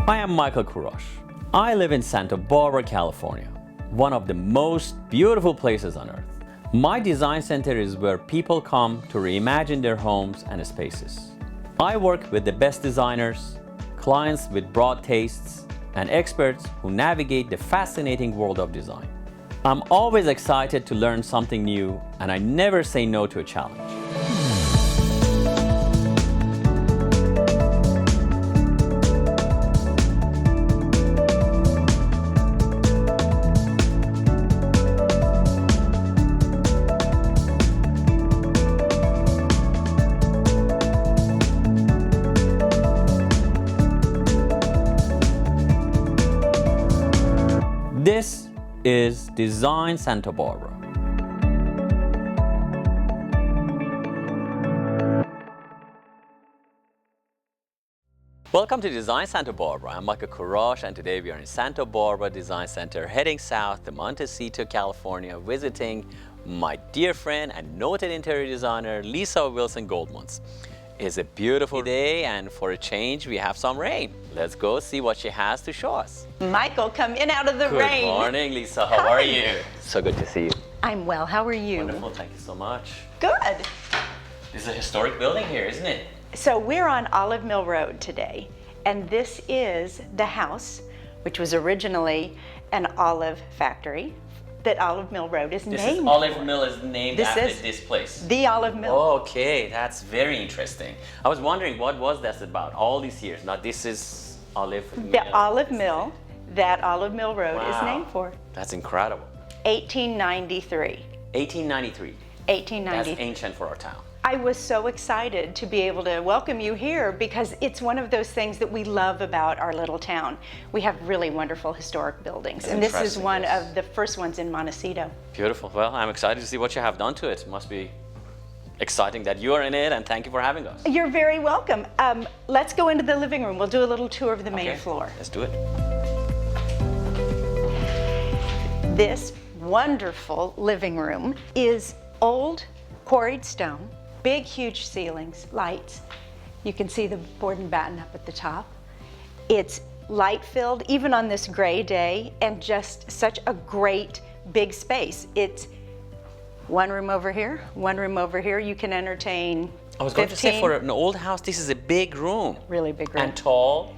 I am Michael Kurosh. I live in Santa Barbara, California, one of the most beautiful places on earth. My design center is where people come to reimagine their homes and spaces. I work with the best designers, clients with broad tastes, and experts who navigate the fascinating world of design. I'm always excited to learn something new, and I never say no to a challenge. This is Design Santa Barbara. Welcome to Design Santa Barbara. I'm Michael Kurosh, and today we are in Santa Barbara Design Center, heading south to Montecito, California, visiting my dear friend and noted interior designer, Leesa Wilson-Goldmunds. It's a beautiful day, and for a change, we have some rain. Let's go see what she has to show us. Michael, come in out of the rain. Good morning, Leesa. How are you? So good to see you. I'm well. How are you? Wonderful. Thank you so much. Good. This is a historic building here, isn't it? So we're on Olive Mill Road today, and this is the house, which was originally an olive factory that Olive Mill Road is named for. Olive Mill is named after this place. The Olive Mill. Okay, that's very interesting. I was wondering what was that about all these years. Now this is Olive Mill. The Olive Mill that Olive Mill Road is named for. That's incredible. 1893. 1893. 1893. That's ancient for our town. I was so excited to be able to welcome you here because it's one of those things that we love about our little town. We have really wonderful historic buildings, and this is one of the first ones in Montecito. Beautiful. Well, I'm excited to see what you have done to it. It must be exciting that you are in it, and thank you for having us. You're very welcome. Let's go into the living room. We'll do a little tour of the main floor. Let's do it. This wonderful living room is old quarried stone. Big, huge ceilings, lights. You can see the board and batten up at the top. It's light-filled, even on this gray day, and just such a great big space. It's one room over here, one room over here. You can entertain 15. I was going to say, for an old house, this is a big room. Really big room. And tall.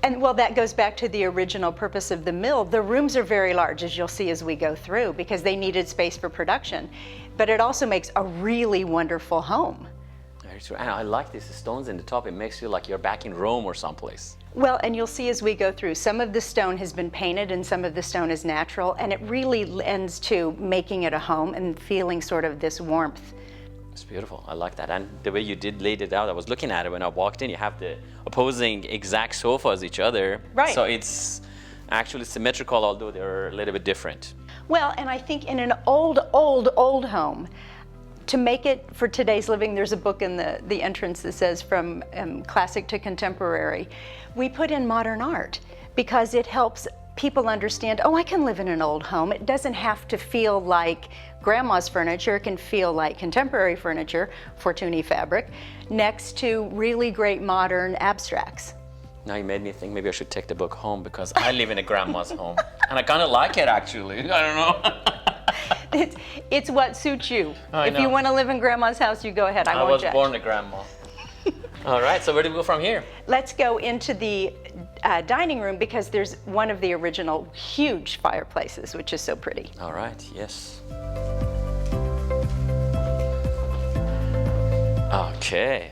And well, that goes back to the original purpose of the mill. The rooms are very large, as you'll see as we go through, because they needed space for production. But it also makes a really wonderful home. Very true. And I like these stones in the top. It makes you like you're back in Rome or someplace. Well, and you'll see as we go through, some of the stone has been painted and some of the stone is natural, and it really lends to making it a home and feeling sort of this warmth. It's beautiful. I like that. And the way you did laid it out, I was looking at it when I walked in. You have the opposing exact sofas each other. Right. So it's actually symmetrical, although they're a little bit different. Well, and I think in an old home, to make it for today's living, there's a book in the entrance that says from classic to contemporary. We put in modern art because it helps people understand, oh, I can live in an old home. It doesn't have to feel like grandma's furniture. It can feel like contemporary furniture, Fortuny fabric, next to really great modern abstracts. Now you made me think maybe I should take the book home because I live in a grandma's home. And I kind of like it, actually. I don't know. It's what suits you. I if know. you want to live in grandma's house, you go ahead. I won't judge. was born a grandma. All right, so where do we go from here? Let's go into the dining room because there's one of the original huge fireplaces, which is so pretty. All right, yes. Okay,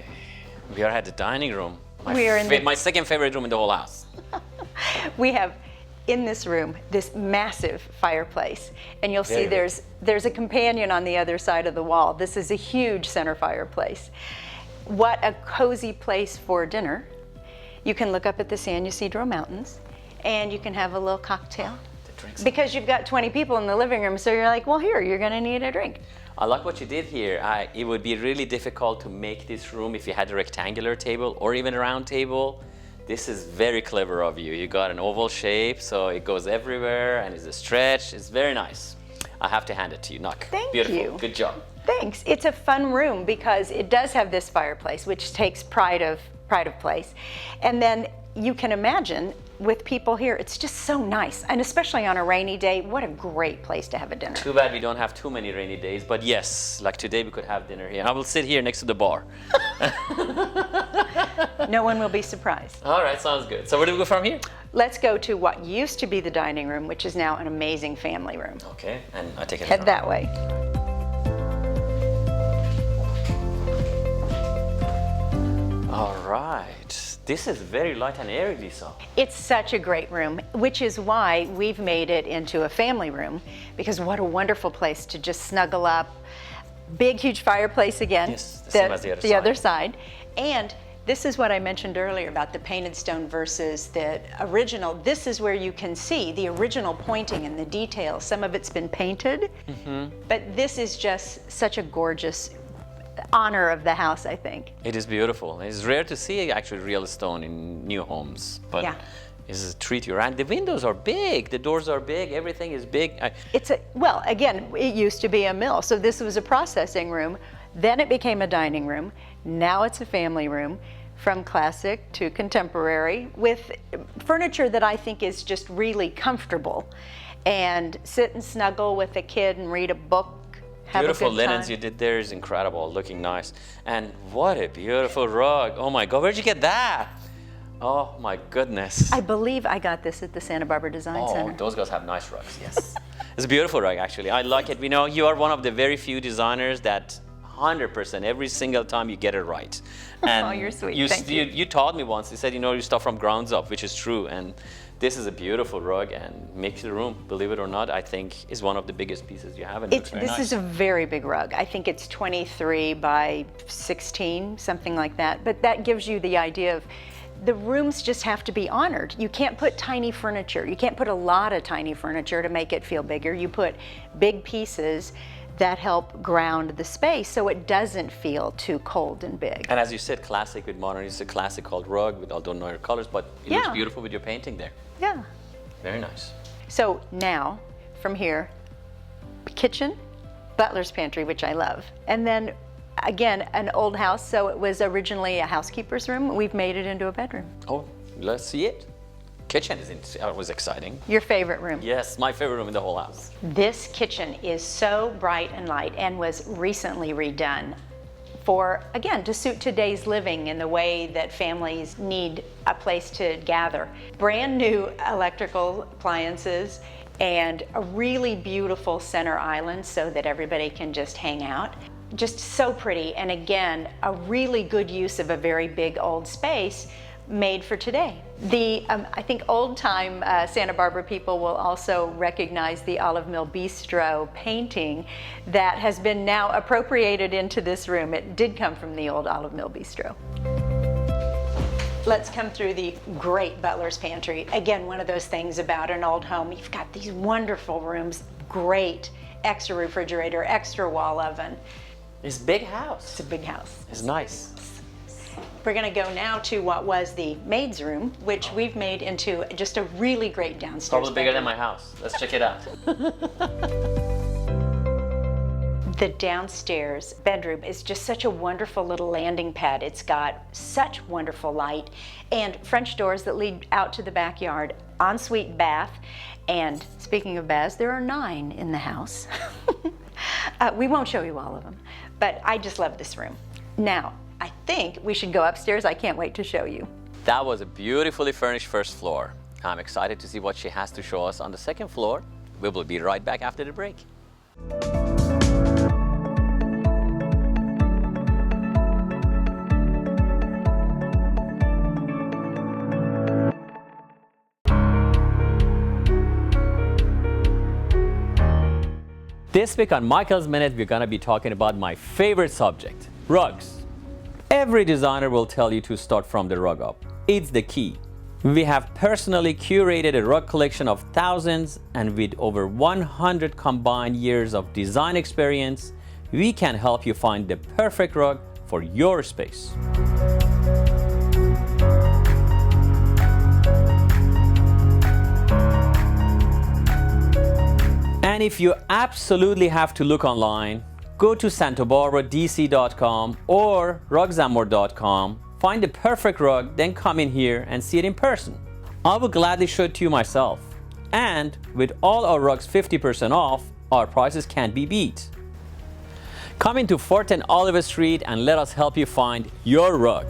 we are at the dining room. My second favorite room in the whole house. We have in this room this massive fireplace, and you'll see there's a companion on the other side of the wall. This is a huge center fireplace. What a cozy place for dinner. You can look up at the San Ysidro Mountains and you can have a little cocktail. Because you've got 20 people in the living room, so you're like, well, here, you're gonna need a drink. I like what you did here. It would be really difficult to make this room if you had a rectangular table or even a round table. This is very clever of you. You got an oval shape, so it goes everywhere and is a stretch. It's very nice. I have to hand it to you. Thank Beautiful. you. Good job. Thanks. It's a fun room because it does have this fireplace, which takes pride of place. And then you can imagine with people here, it's just so nice. And especially on a rainy day, what a great place to have a dinner. Too bad we don't have too many rainy days, but yes, like today we could have dinner here. I will sit here next to the bar. No one will be surprised. All right, sounds good. So where do we go from here? Let's go to what used to be the dining room, which is now an amazing family room. Okay, and I take it. Head that way. All right. This is very light and airy, Leesa. It's such a great room, which is why we've made it into a family room, because what a wonderful place to just snuggle up. Big, huge fireplace again. Yes, the same as the other side. And this is what I mentioned earlier about the painted stone versus the original. This is where you can see the original pointing and the details. Some of it's been painted, but this is just such a gorgeous honor of the house, I think. It is beautiful. It's rare to see actually real stone in new homes, but it's a treat you. And the windows are big, the doors are big, everything is big. Well, again, it used to be a mill, so this was a processing room. Then it became a dining room. Now it's a family room, from classic to contemporary, with furniture that I think is just really comfortable. And sit and snuggle with a kid and read a book. Beautiful linens you did there is incredible, looking nice. And what a beautiful rug. Oh my God, where'd you get that? Oh my goodness. I believe I got this at the Santa Barbara Design Center. Oh, those guys have nice rugs, yes. It's a beautiful rug, actually. I like it. We know you are one of the very few designers that 100% every single time you get it right. And oh, you're sweet. Thank you. You taught me once. You said, you know, you start from grounds up, which is true. And this is a beautiful rug and makes the room, believe it or not, I think is one of the biggest pieces you have. And this is a very big rug. I think it's 23 by 16, something like that. But that gives you the idea of the rooms just have to be honored. You can't put tiny furniture. You can't put a lot of tiny furniture to make it feel bigger. You put big pieces that help ground the space so it doesn't feel too cold and big. And as you said, classic with modern. It's a classic called rug with although no colors, but it looks beautiful with your painting there. Yeah. Very nice. So now, from here, kitchen, butler's pantry, which I love. And then, again, an old house, so it was originally a housekeeper's room. We've made it into a bedroom. Oh, let's see it. Kitchen was exciting. Your favorite room? Yes, my favorite room in the whole house. This kitchen is so bright and light and was recently redone for, again, to suit today's living in the way that families need a place to gather. Brand new electrical appliances and a really beautiful center island so that everybody can just hang out. Just so pretty, and again, a really good use of a very big old space made for today. I think old-time Santa Barbara people will also recognize the Olive Mill Bistro painting that has been now appropriated into this room. It did come from the old Olive Mill Bistro. Let's come through the great butler's pantry. Again, one of those things about an old home, you've got these wonderful rooms, great extra refrigerator, extra wall oven. It's a big house. It's a big house. It's nice. We're going to go now to what was the maid's room, which we've made into just a really great downstairs Probably bigger bedroom. than my house. Let's check it out. The downstairs bedroom is just such a wonderful little landing pad. It's got such wonderful light and French doors that lead out to the backyard, ensuite bath, and speaking of baths, there are 9 in the house. We won't show you all of them, but I just love this room. Now, I think we should go upstairs. I can't wait to show you. That was a beautifully furnished first floor. I'm excited to see what she has to show us on the second floor. We will be right back after the break. This week on Michael's Minute, we're going to be talking about my favorite subject, rugs. Every designer will tell you to start from the rug up. It's the key. We have personally curated a rug collection of thousands, and with over 100 combined years of design experience, we can help you find the perfect rug for your space. And if you absolutely have to look online, go to santabarbaradc.com or rugsamore.com find the perfect rug, then come in here and see it in person. I will gladly show it to you myself. And with all our rugs 50% off, our prices can't be beat. Come into 410 Oliver Street and let us help you find your rug.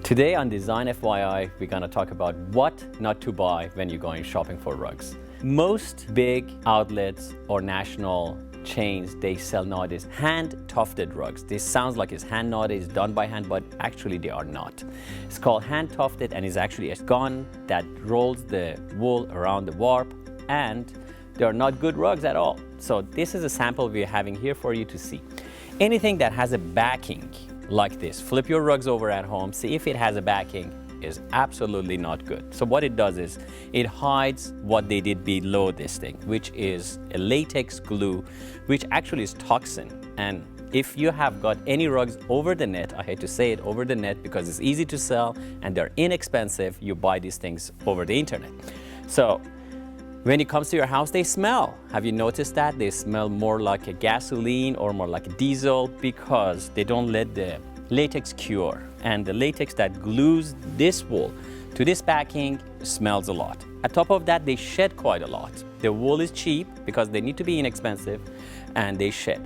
Today on Design FYI, we're going to talk about what not to buy when you're going shopping for rugs. Most big outlets or national chains, they sell nowadays hand-tufted rugs. This sounds like it's hand knotted, it's done by hand, but actually they are not. It's called hand-tufted and is actually a gun that rolls the wool around the warp, and they are not good rugs at all. So this is a sample we're having here for you to see. Anything that has a backing like this, flip your rugs over at home, see if it has a backing, is absolutely not good. So what it does is it hides what they did below this thing, which is a latex glue, which actually is toxin. And if you have got any rugs over the net, I hate to say it, over the net, because it's easy to sell and they're inexpensive, you buy these things over the internet. So when it comes to your house, they smell. Have you noticed that? They smell more like a gasoline or more like a diesel because they don't let the latex cure. And the latex that glues this wool to this backing smells a lot. On top of that, they shed quite a lot. The wool is cheap because they need to be inexpensive and they shed.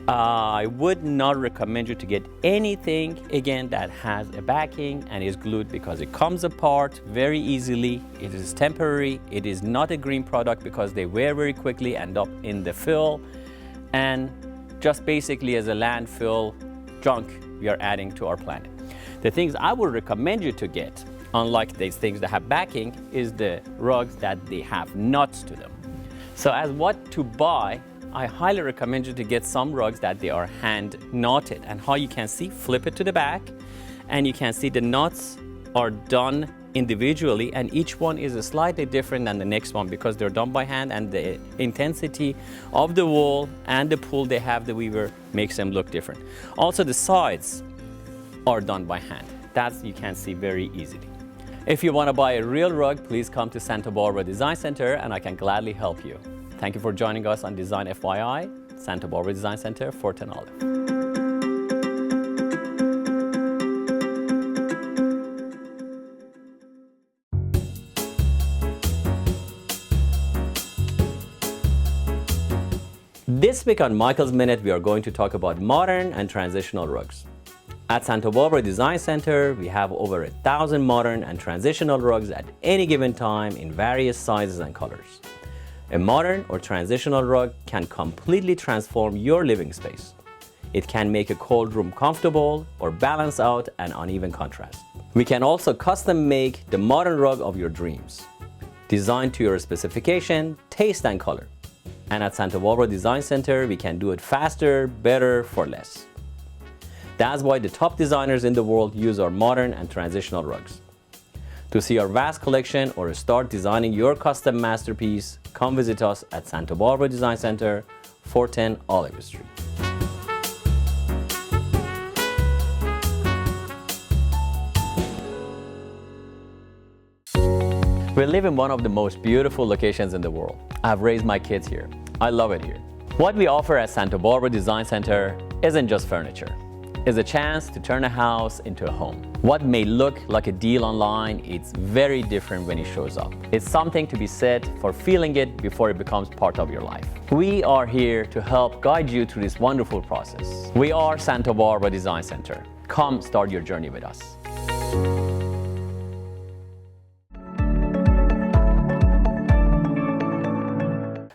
I would not recommend you to get anything, again, that has a backing and is glued because it comes apart very easily. It is temporary. It is not a green product because they wear very quickly, end up in the fill, and just basically as a landfill junk we are adding to our planet. The things I would recommend you to get, unlike these things that have backing, is the rugs that they have nuts to them. So as what to buy, I highly recommend you to get some rugs that they are hand knotted. And how you can see, flip it to the back and you can see the knots are done individually and each one is slightly different than the next one because they're done by hand, and the intensity of the wool and the pull they have, the weaver, makes them look different. Also the sides are done by hand. That you can see very easily. If you want to buy a real rug, please come to Santa Barbara Design Center and I can gladly help you. Thank you for joining us on Design FYI, Santa Barbara Design Center, 410 Olive. This week on Michael's Minute, we are going to talk about modern and transitional rugs. At Santa Barbara Design Center, we have over 1,000 modern and transitional rugs at any given time in various sizes and colors. A modern or transitional rug can completely transform your living space. It can make a cold room comfortable or balance out an uneven contrast. We can also custom make the modern rug of your dreams, designed to your specification, taste, and color. And at Santa Barbara Design Center, we can do it faster, better, for less. That's why the top designers in the world use our modern and transitional rugs. To see our vast collection or start designing your custom masterpiece, come visit us at Santa Barbara Design Center, 410 Oliver Street. We live in one of the most beautiful locations in the world. I've raised my kids here. I love it here. What we offer at Santa Barbara Design Center isn't just furniture. It's a chance to turn a house into a home. What may look like a deal online, it's very different when it shows up. It's something to be said for feeling it before it becomes part of your life. We are here to help guide you through this wonderful process. We are Santa Barbara Design Center. Come start your journey with us.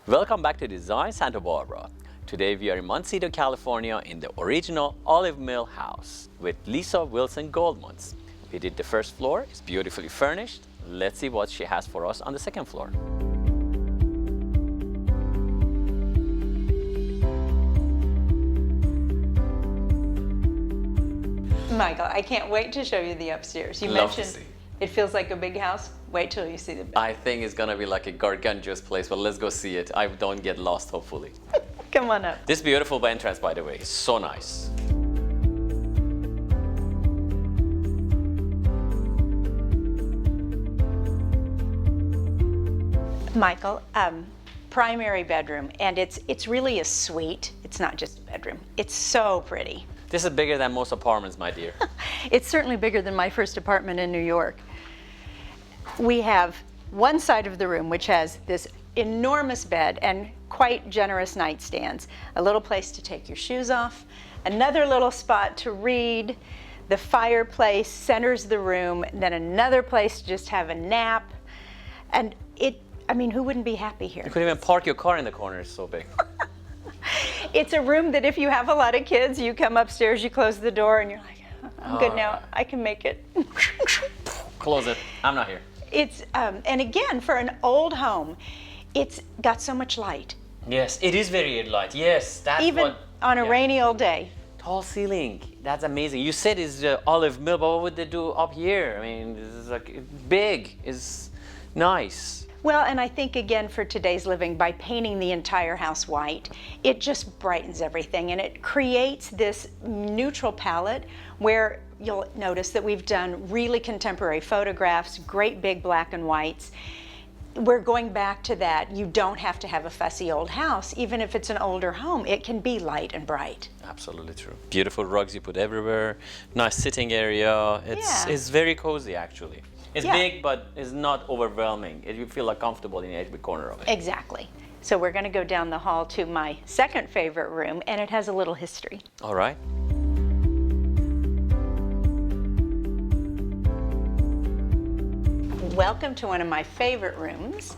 Welcome back to Design Santa Barbara. Today we are in Montecito, California in the original Olive Mill house with Leesa Wilson Goldmans. We did the first floor, it's beautifully furnished. Let's see what she has for us on the second floor. Michael, I can't wait to show you the upstairs. You Love to mentioned see. it feels like a big house. Wait till you see the big. I think it's gonna be like a gargantuous place, but let's go see it. I don't get lost, hopefully. Come on up. This beautiful entrance, by the way, is so nice. Michael, primary bedroom, and it's really a suite. It's not just a bedroom. It's so pretty. This is bigger than most apartments, my dear. It's certainly bigger than my first apartment in New York. We have one side of the room which has this enormous bed and quite generous nightstands, a little place to take your shoes off, another little spot to read, the fireplace centers the room, and then another place to just have a nap. And I mean, who wouldn't be happy here? You could even park your car in the corner, it's so big. It's a room that if you have a lot of kids, you come upstairs, you close the door, and you're like, I'm good now, I can make it. Close it, I'm not here. It's, and again, for an old home, it's got so much light. Yes, it is very light, yes. That's Even on a rainy old day. Tall ceiling, that's amazing. You said it's olive mill, but what would they do up here? I mean, this is like big, it's nice. Well, and I think again for today's living, by painting the entire house white, it just brightens everything and it creates this neutral palette where you'll notice that we've done really contemporary photographs, great big black and whites. We're going back to that. You don't have to have a fussy old house. Even if it's an older home, it can be light and bright. Absolutely true. Beautiful rugs you put everywhere, nice sitting area. It's very cozy actually. It's big, but it's not overwhelming. You feel like comfortable in every corner of it. Exactly. So we're going to go down the hall to my second favorite room, and it has a little history. All right. Welcome to one of my favorite rooms.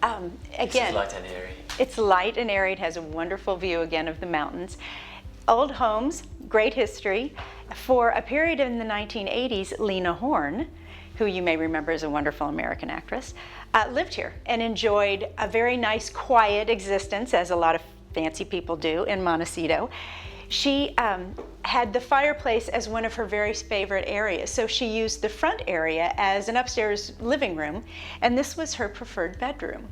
Again, it's light and airy. It's light and airy. It has a wonderful view again of the mountains. Old homes, great history. For a period in the 1980s, Lena Horne, who you may remember as a wonderful American actress, lived here and enjoyed a very nice, quiet existence, as a lot of fancy people do in Montecito. She had the fireplace as one of her very favorite areas, so she used the front area as an upstairs living room, and this was her preferred bedroom.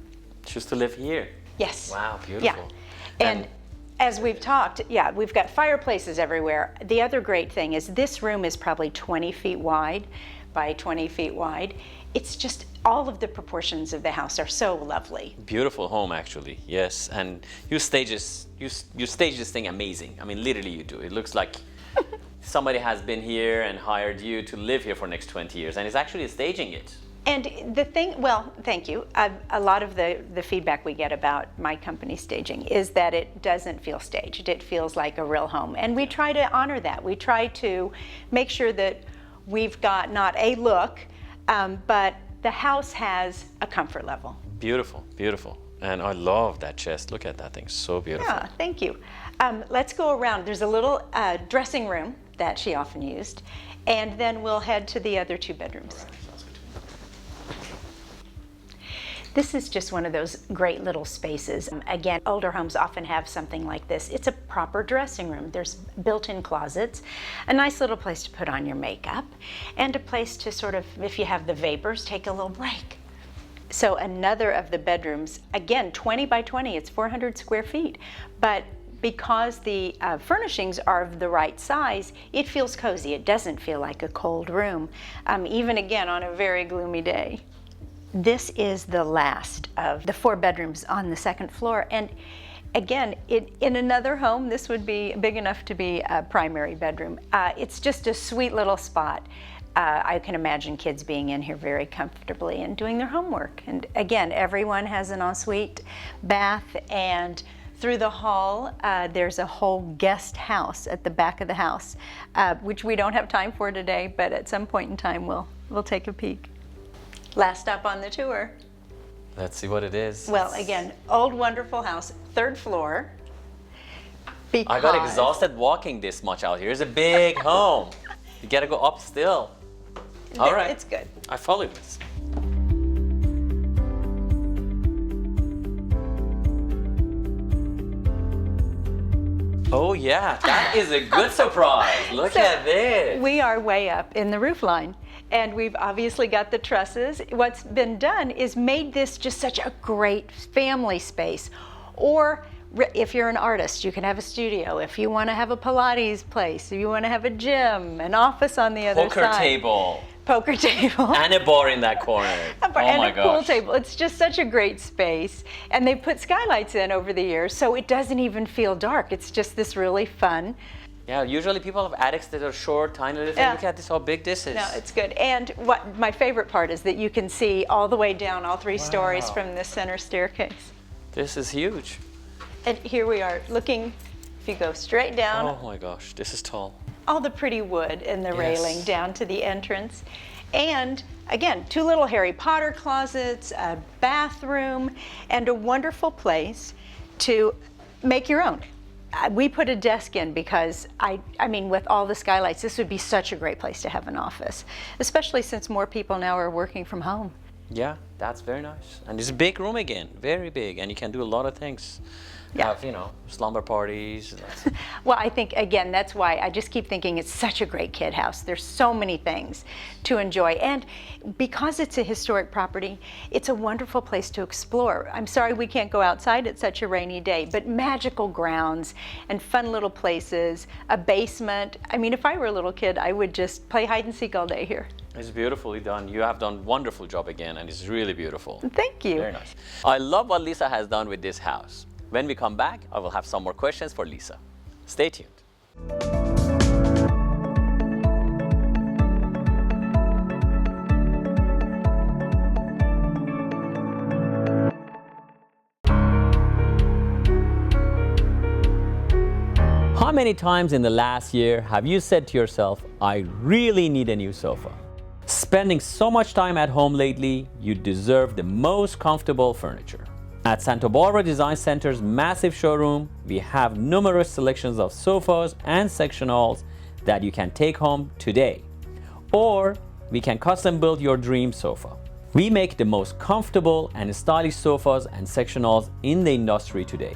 She used to live here? Yes. Wow, beautiful. Yeah. And as we've talked, we've got fireplaces everywhere. The other great thing is this room is probably 20 feet wide by 20 feet wide. It's just, all of the proportions of the house are so lovely. Beautiful home actually, yes. And you stage this thing amazing. I mean, literally you do. It looks like somebody has been here and hired you to live here for the next 20 years and is actually staging it. And the thing, well, thank you. A lot of the feedback we get about my company staging is that it doesn't feel staged. It feels like a real home. And we try to honor that. We try to make sure that we've got not a look, but the house has a comfort level. Beautiful, beautiful. And I love that chest. Look at that thing, so beautiful. Yeah, thank you. Let's go around. There's a little dressing room that she often used, and then we'll head to the other two bedrooms. This is just one of those great little spaces. Again, older homes often have something like this. It's a proper dressing room. There's built-in closets, a nice little place to put on your makeup, and a place to sort of, if you have the vapors, take a little break. So another of the bedrooms, again, 20 by 20, it's 400 square feet, but because the furnishings are of the right size, it feels cozy. It doesn't feel like a cold room, even again on a very gloomy day. This is the last of the 4 bedrooms on the second floor, and again, in another home, this would be big enough to be a primary bedroom. It's just a sweet little spot. I can imagine kids being in here very comfortably and doing their homework. And again, everyone has an ensuite bath, and through the hall, there's a whole guest house at the back of the house, which we don't have time for today, but at some point in time, we'll take a peek. Last up on the tour. Let's see what it is. Well, again, old wonderful house, 3rd floor. I got exhausted walking this much out here. It's a big home. You gotta go up still. All right. It's good. I follow this. Oh yeah, that is a good surprise. Look at this. We are way up in the roof line, and we've obviously got the trusses. What's been done is made this just such a great family space. Or if you're an artist, you can have a studio. If you want to have a Pilates place, if you want to have a gym, an office on the other side. Poker table. poker table. And a bar in that corner. And a pool table. It's just such a great space. And they put skylights in over the years, so it doesn't even feel dark. It's just this really fun. Yeah, usually people have attics that are short, tiny little thing. Look at this, how big this is. No, it's good. And what my favorite part is that you can see all the way down all 3 stories from the center staircase. This is huge. And here we are looking, if you go straight down. Oh my gosh, this is tall. All the pretty wood and the railing down to the entrance. And again, 2 little Harry Potter closets, a bathroom, and a wonderful place to make your own. We put a desk in because, I mean, with all the skylights, this would be such a great place to have an office, especially since more people now are working from home. Yeah, that's very nice. And it's a big room again, very big, and you can do a lot of things. Have, you know, slumber parties. Well, I think, again, that's why I just keep thinking it's such a great kid house. There's so many things to enjoy. And because it's a historic property, it's a wonderful place to explore. I'm sorry we can't go outside at such a rainy day, but magical grounds and fun little places, a basement. I mean, if I were a little kid, I would just play hide and seek all day here. It's beautifully done. You have done a wonderful job again, and it's really beautiful. Thank you. Very nice. I love what Leesa has done with this house. When we come back, I will have some more questions for Leesa. Stay tuned. How many times in the last year have you said to yourself, I really need a new sofa? Spending so much time at home lately, you deserve the most comfortable furniture. At Santa Barbara Design Center's massive showroom, we have numerous selections of sofas and sectionals that you can take home today. Or we can custom build your dream sofa. We make the most comfortable and stylish sofas and sectionals in the industry today.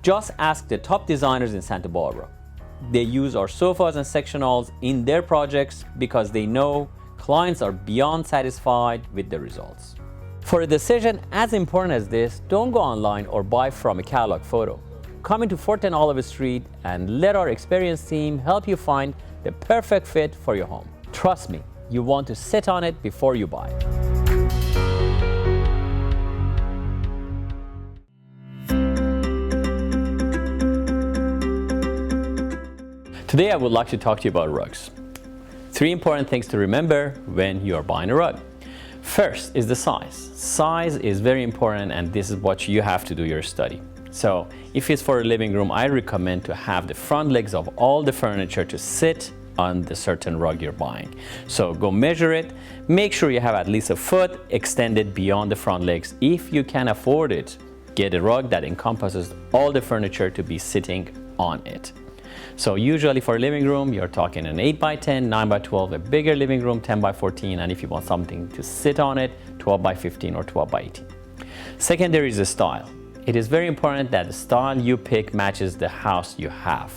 Just ask the top designers in Santa Barbara. They use our sofas and sectionals in their projects because they know clients are beyond satisfied with the results. For a decision as important as this, don't go online or buy from a catalog photo. Come into 410 Olive Street and let our experienced team help you find the perfect fit for your home. Trust me, you want to sit on it before you buy. Today I would like to talk to you about rugs. 3 important things to remember when you are buying a rug. First is the size. Size is very important, and this is what you have to do your study. So if it's for a living room, I recommend to have the front legs of all the furniture to sit on the certain rug you're buying. So go measure it. Make sure you have at least a foot extended beyond the front legs. If you can afford it, get a rug that encompasses all the furniture to be sitting on it. So usually for a living room, you're talking an 8x10, 9x12, a bigger living room, 10x14, and if you want something to sit on it, 12x15 or 12x18. Second, there is the style. It is very important that the style you pick matches the house you have.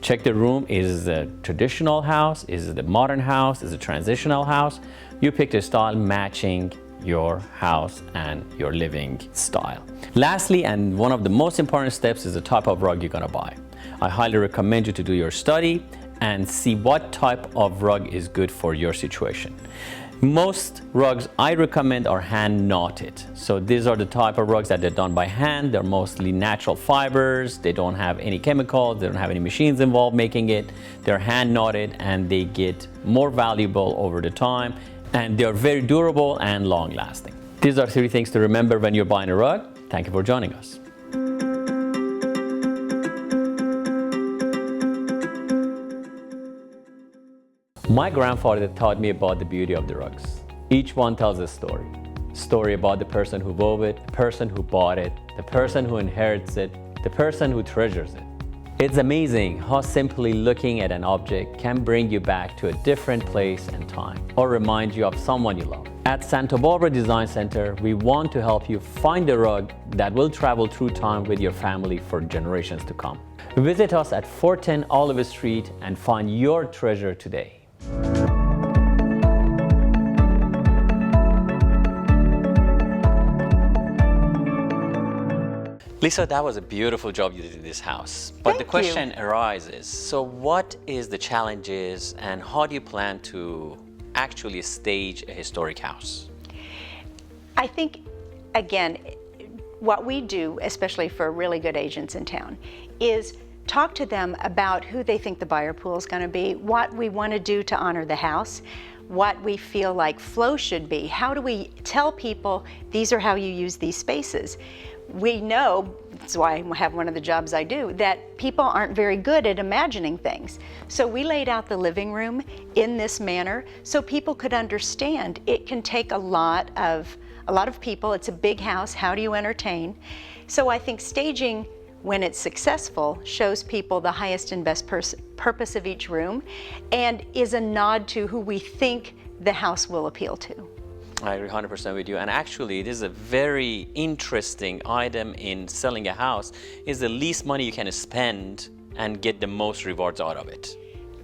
Check the room. Is it a traditional house? Is it a modern house? Is it a transitional house? You pick the style matching your house and your living style. Lastly, and one of the most important steps, is the type of rug you're gonna buy. I highly recommend you to do your study and see what type of rug is good for your situation. Most rugs I recommend are hand knotted. So these are the type of rugs that they're done by hand. They're mostly natural fibers. They don't have any chemicals. They don't have any machines involved making it. They're hand knotted and they get more valuable over the time, and they're very durable and long lasting. These are 3 things to remember when you're buying a rug. Thank you for joining us. My grandfather taught me about the beauty of the rugs. Each one tells a story. Story about the person who wove it, the person who bought it, the person who inherits it, the person who treasures it. It's amazing how simply looking at an object can bring you back to a different place and time, or remind you of someone you love. At Santa Barbara Design Center, we want to help you find a rug that will travel through time with your family for generations to come. Visit us at 410 Olive Street and find your treasure today. Leesa, that was a beautiful job you did in this house. But the question arises, so what is the challenges and how do you plan to actually stage a historic house? I think, again, what we do, especially for really good agents in town, is talk to them about who they think the buyer pool is going to be, what we want to do to honor the house, what we feel like flow should be. How do we tell people these are how you use these spaces? We know, that's why I have one of the jobs I do, that people aren't very good at imagining things. So we laid out the living room in this manner so people could understand it can take a lot of people. It's a big house. How do you entertain? So I think staging, when it's successful, shows people the highest and best purpose of each room and is a nod to who we think the house will appeal to. I agree 100% with you. And actually, it is a very interesting item in selling a house, is the least money you can spend and get the most rewards out of it.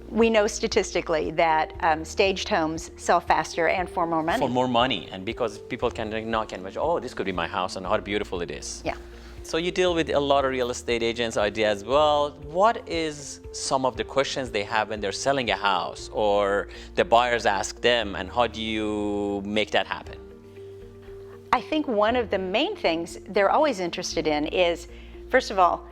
We know statistically that staged homes sell faster and for more money. For more money, and because people can imagine, oh, this could be my house and how beautiful it is. Yeah. So you deal with a lot of real estate agents' ideas as well. What is some of the questions they have when they're selling a house or the buyers ask them, and how do you make that happen? I think one of the main things they're always interested in is, first of all,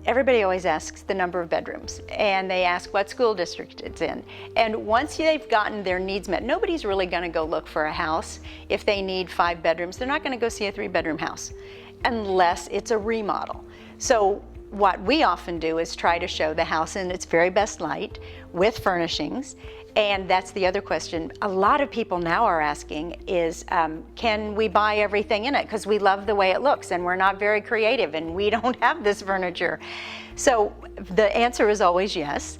everybody always asks the number of bedrooms, and they ask what school district it's in. And once they've gotten their needs met, nobody's really going to go look for a house if they need 5 bedrooms. They're not going to go see a 3-bedroom house unless it's a remodel. So what we often do is try to show the house in its very best light with furnishings. And that's the other question a lot of people now are asking is, can we buy everything in it? Because we love the way it looks and we're not very creative and we don't have this furniture. So the answer is always yes,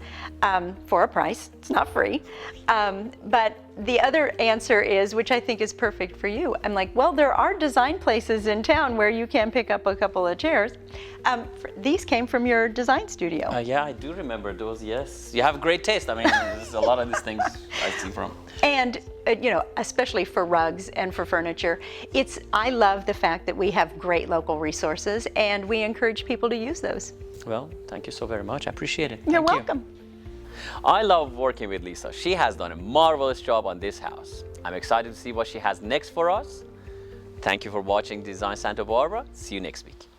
for a price. It's not free. But the other answer is, which I think is perfect for you, I'm like, well, there are design places in town where you can pick up a couple of chairs. These came from your design studio. Yeah, I do remember those, yes. You have great taste. I mean, there's a lot of these things I see from. And, especially for rugs and for furniture, I love the fact that we have great local resources and we encourage people to use those. Well, thank you so very much. I appreciate it. You're Thank welcome. You. I love working with Leesa. She has done a marvelous job on this house. I'm excited to see what she has next for us. Thank you for watching Design Santa Barbara. See you next week.